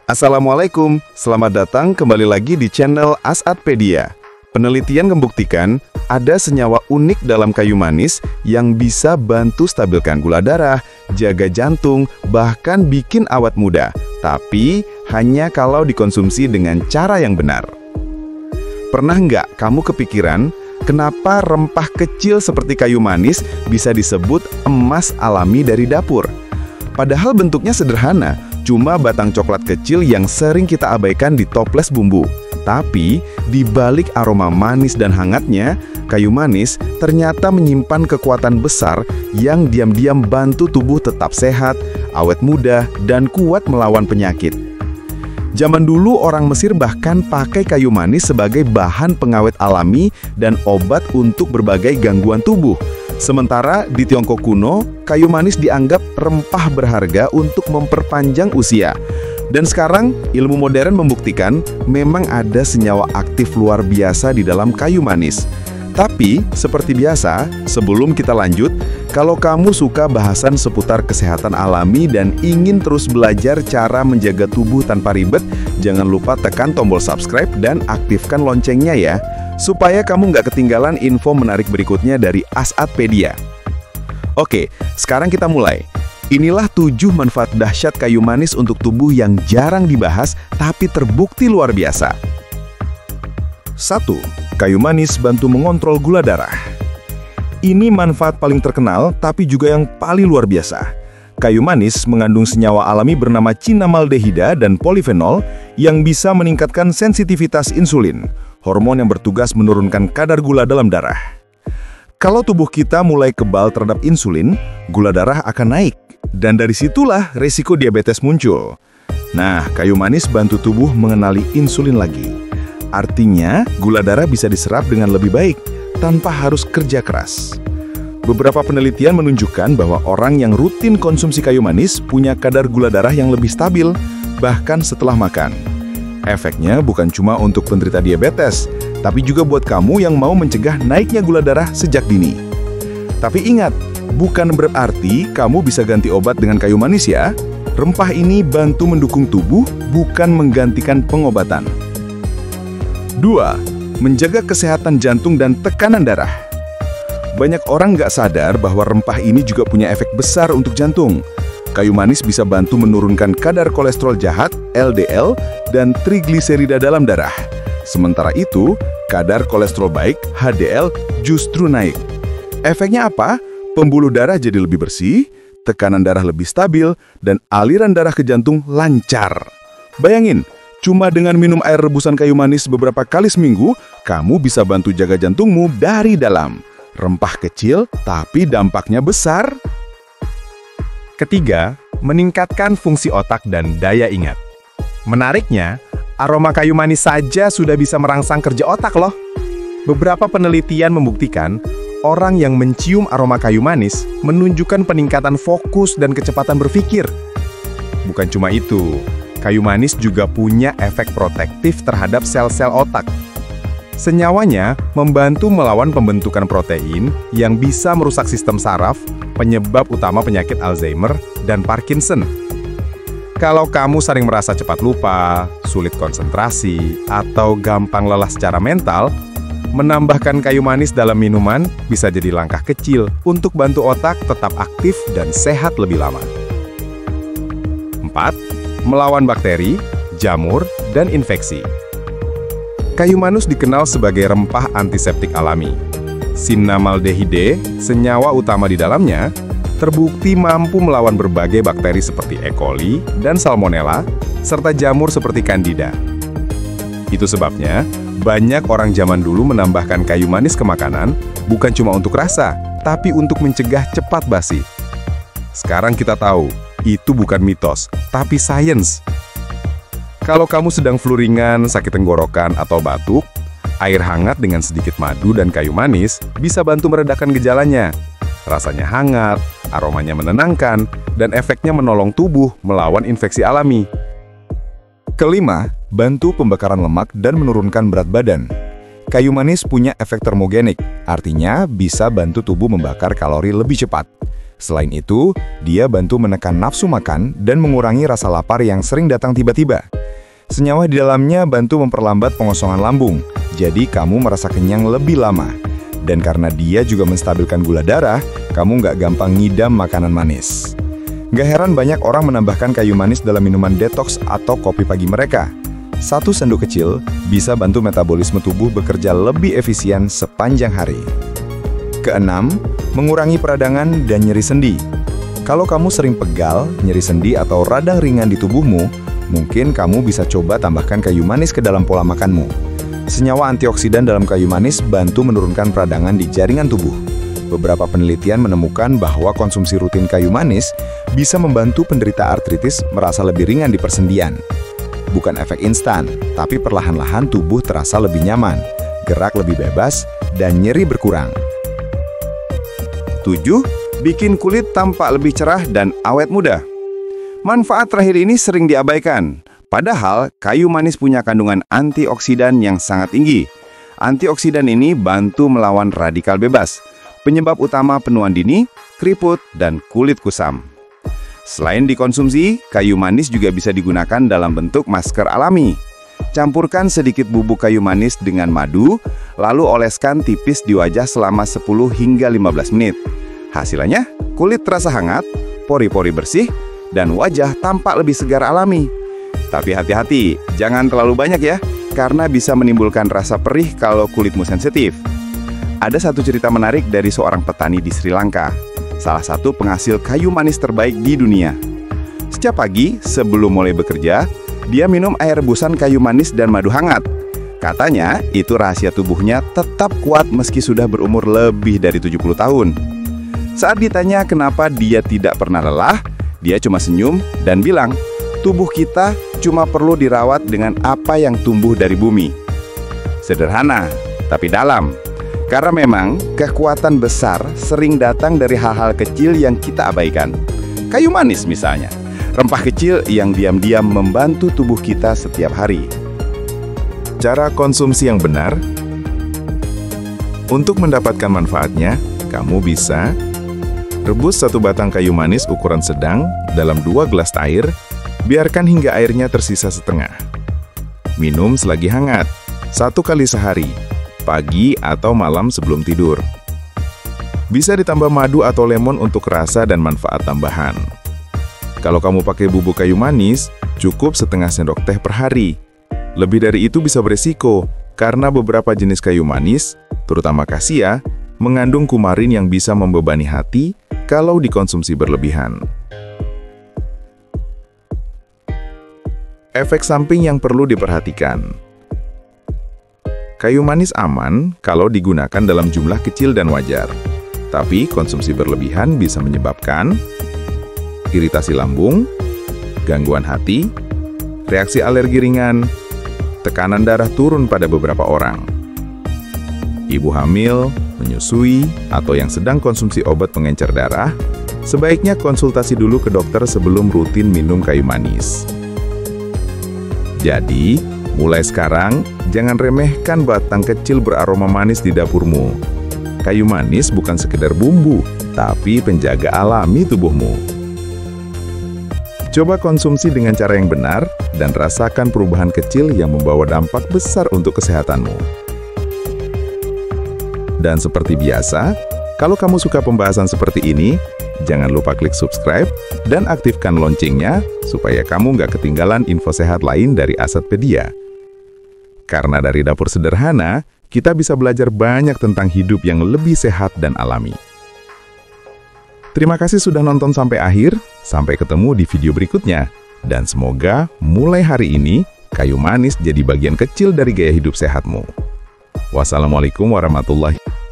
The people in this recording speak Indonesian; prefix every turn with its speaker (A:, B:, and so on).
A: Assalamualaikum, selamat datang kembali lagi di channel Asatpedia. Penelitian membuktikan ada senyawa unik dalam kayu manis yang bisa bantu stabilkan gula darah, jaga jantung, bahkan bikin awet muda. Tapi hanya kalau dikonsumsi dengan cara yang benar. Pernah nggak kamu kepikiran kenapa rempah kecil seperti kayu manis bisa disebut emas alami dari dapur? Padahal bentuknya sederhana, cuma batang coklat kecil yang sering kita abaikan di toples bumbu. Tapi, di balik aroma manis dan hangatnya, kayu manis ternyata menyimpan kekuatan besar yang diam-diam bantu tubuh tetap sehat, awet muda, dan kuat melawan penyakit. Zaman dulu orang Mesir bahkan pakai kayu manis sebagai bahan pengawet alami dan obat untuk berbagai gangguan tubuh. Sementara di Tiongkok kuno, kayu manis dianggap rempah berharga untuk memperpanjang usia. Dan sekarang, ilmu modern membuktikan memang ada senyawa aktif luar biasa di dalam kayu manis. Tapi, seperti biasa, sebelum kita lanjut, kalau kamu suka bahasan seputar kesehatan alami dan ingin terus belajar cara menjaga tubuh tanpa ribet, jangan lupa tekan tombol subscribe dan aktifkan loncengnya ya, supaya kamu nggak ketinggalan info menarik berikutnya dari Asatpedia. Oke, sekarang kita mulai. Inilah 7 manfaat dahsyat kayu manis untuk tubuh yang jarang dibahas, tapi terbukti luar biasa. 1. Kayu manis bantu mengontrol gula darah. Ini manfaat paling terkenal, tapi juga yang paling luar biasa. Kayu manis mengandung senyawa alami bernama cinamaldehida dan polifenol yang bisa meningkatkan sensitivitas insulin, hormon yang bertugas menurunkan kadar gula dalam darah. Kalau tubuh kita mulai kebal terhadap insulin, gula darah akan naik, dan dari situlah resiko diabetes muncul. Nah, kayu manis bantu tubuh mengenali insulin lagi. Artinya, gula darah bisa diserap dengan lebih baik, tanpa harus kerja keras. Beberapa penelitian menunjukkan bahwa orang yang rutin konsumsi kayu manis punya kadar gula darah yang lebih stabil, bahkan setelah makan. Efeknya bukan cuma untuk penderita diabetes, tapi juga buat kamu yang mau mencegah naiknya gula darah sejak dini. Tapi ingat, bukan berarti kamu bisa ganti obat dengan kayu manis ya. Rempah ini bantu mendukung tubuh, bukan menggantikan pengobatan. 2. Menjaga kesehatan jantung dan tekanan darah. Banyak orang nggak sadar bahwa rempah ini juga punya efek besar untuk jantung. Kayu manis bisa bantu menurunkan kadar kolesterol jahat, LDL, dan trigliserida dalam darah. Sementara itu, kadar kolesterol baik, HDL, justru naik. Efeknya apa? Pembuluh darah jadi lebih bersih, tekanan darah lebih stabil, dan aliran darah ke jantung lancar. Bayangin, cuma dengan minum air rebusan kayu manis beberapa kali seminggu, kamu bisa bantu jaga jantungmu dari dalam. Rempah kecil, tapi dampaknya besar. Ketiga, meningkatkan fungsi otak dan daya ingat. Menariknya, aroma kayu manis saja sudah bisa merangsang kerja otak loh. Beberapa penelitian membuktikan, orang yang mencium aroma kayu manis menunjukkan peningkatan fokus dan kecepatan berpikir. Bukan cuma itu, kayu manis juga punya efek protektif terhadap sel-sel otak. Senyawanya membantu melawan pembentukan protein yang bisa merusak sistem saraf, penyebab utama penyakit Alzheimer dan Parkinson. Kalau kamu sering merasa cepat lupa, sulit konsentrasi, atau gampang lelah secara mental, menambahkan kayu manis dalam minuman bisa jadi langkah kecil untuk bantu otak tetap aktif dan sehat lebih lama. 4. Melawan bakteri, jamur, dan infeksi. Kayu manis dikenal sebagai rempah antiseptik alami. Cinamaldehida, senyawa utama di dalamnya, terbukti mampu melawan berbagai bakteri seperti E. coli dan Salmonella, serta jamur seperti Candida. Itu sebabnya, banyak orang zaman dulu menambahkan kayu manis ke makanan, bukan cuma untuk rasa, tapi untuk mencegah cepat basi. Sekarang kita tahu, itu bukan mitos, tapi sains. Kalau kamu sedang flu ringan, sakit tenggorokan, atau batuk, air hangat dengan sedikit madu dan kayu manis bisa bantu meredakan gejalanya. Rasanya hangat, aromanya menenangkan, dan efeknya menolong tubuh melawan infeksi alami. Kelima, bantu pembakaran lemak dan menurunkan berat badan. Kayu manis punya efek termogenik, artinya bisa bantu tubuh membakar kalori lebih cepat.
B: Selain itu, dia bantu menekan nafsu makan dan mengurangi rasa lapar yang sering datang tiba-tiba. Senyawa di dalamnya bantu memperlambat pengosongan lambung, jadi kamu merasa kenyang lebih lama. Dan karena dia juga menstabilkan gula darah, kamu nggak gampang ngidam makanan manis. Nggak heran banyak orang menambahkan kayu manis dalam minuman detox atau kopi pagi mereka. 1 sendok kecil bisa bantu metabolisme tubuh bekerja lebih efisien sepanjang hari. Keenam, mengurangi peradangan dan nyeri sendi. Kalau kamu sering pegal, nyeri sendi atau radang ringan di tubuhmu, mungkin kamu bisa coba tambahkan kayu manis ke dalam pola makanmu. Senyawa antioksidan dalam kayu manis bantu menurunkan peradangan di jaringan tubuh. Beberapa penelitian menemukan bahwa konsumsi rutin kayu manis bisa membantu penderita artritis merasa lebih ringan di persendian. Bukan efek instan, tapi perlahan-lahan tubuh terasa lebih nyaman, gerak lebih bebas, dan nyeri berkurang.
A: 7. Bikin kulit tampak lebih cerah dan awet muda. Manfaat terakhir ini sering diabaikan. Padahal, kayu manis punya kandungan antioksidan yang sangat tinggi. Antioksidan ini bantu melawan radikal bebas, penyebab utama penuaan dini, keriput, dan kulit kusam. Selain dikonsumsi, kayu manis juga bisa digunakan dalam bentuk masker alami. Campurkan sedikit bubuk kayu manis dengan madu, lalu oleskan tipis di wajah selama 10 hingga 15 menit. Hasilnya, kulit terasa hangat, pori-pori bersih, dan wajah tampak lebih segar alami. Tapi hati-hati, jangan terlalu banyak ya, karena bisa menimbulkan rasa perih kalau kulitmu sensitif. Ada satu cerita menarik dari seorang petani di Sri Lanka, salah satu penghasil kayu manis terbaik di dunia. Setiap pagi, sebelum mulai bekerja, dia minum air rebusan kayu manis dan madu hangat. Katanya, itu rahasia tubuhnya tetap kuat meski sudah berumur lebih dari 70 tahun. Saat ditanya kenapa dia tidak pernah lelah, dia cuma senyum dan bilang, tubuh kita cuma perlu dirawat dengan apa yang tumbuh dari bumi. Sederhana, tapi dalam. Karena memang kekuatan besar sering datang dari hal-hal kecil yang kita abaikan. Kayu manis misalnya, rempah kecil yang diam-diam membantu tubuh kita setiap hari.
C: Cara konsumsi yang benar. Untuk mendapatkan manfaatnya, kamu bisa rebus 1 batang kayu manis ukuran sedang dalam 2 gelas air, biarkan hingga airnya tersisa setengah. Minum selagi hangat, 1 kali sehari, pagi atau malam sebelum tidur. Bisa ditambah madu atau lemon untuk rasa dan manfaat tambahan. Kalau kamu pakai bubuk kayu manis, cukup setengah sendok teh per hari. Lebih dari itu bisa beresiko, karena beberapa jenis kayu manis, terutama kasia, mengandung kumarin yang bisa membebani hati kalau dikonsumsi berlebihan. Efek samping yang perlu diperhatikan. Kayu manis aman kalau digunakan dalam jumlah kecil dan wajar. Tapi konsumsi berlebihan bisa menyebabkan iritasi lambung, gangguan hati, reaksi alergi ringan, tekanan darah turun pada beberapa orang. Ibu hamil, menyusui, atau yang sedang konsumsi obat pengencer darah, sebaiknya konsultasi dulu ke dokter sebelum rutin minum kayu manis. Jadi, mulai sekarang, jangan remehkan batang kecil beraroma manis di dapurmu. Kayu manis bukan sekedar bumbu, tapi penjaga alami tubuhmu. Coba konsumsi dengan cara yang benar, dan rasakan perubahan kecil yang membawa dampak besar untuk kesehatanmu. Dan seperti biasa, kalau kamu suka pembahasan seperti ini, jangan lupa klik subscribe dan aktifkan loncengnya supaya kamu nggak ketinggalan info sehat lain dari Asatpedia. Karena dari dapur sederhana, kita bisa belajar banyak tentang hidup yang lebih sehat dan alami. Terima kasih sudah nonton sampai akhir, sampai ketemu di video berikutnya. Dan semoga mulai hari ini, kayu manis jadi bagian kecil dari gaya hidup sehatmu. Wassalamualaikum warahmatullahi wabarakatuh.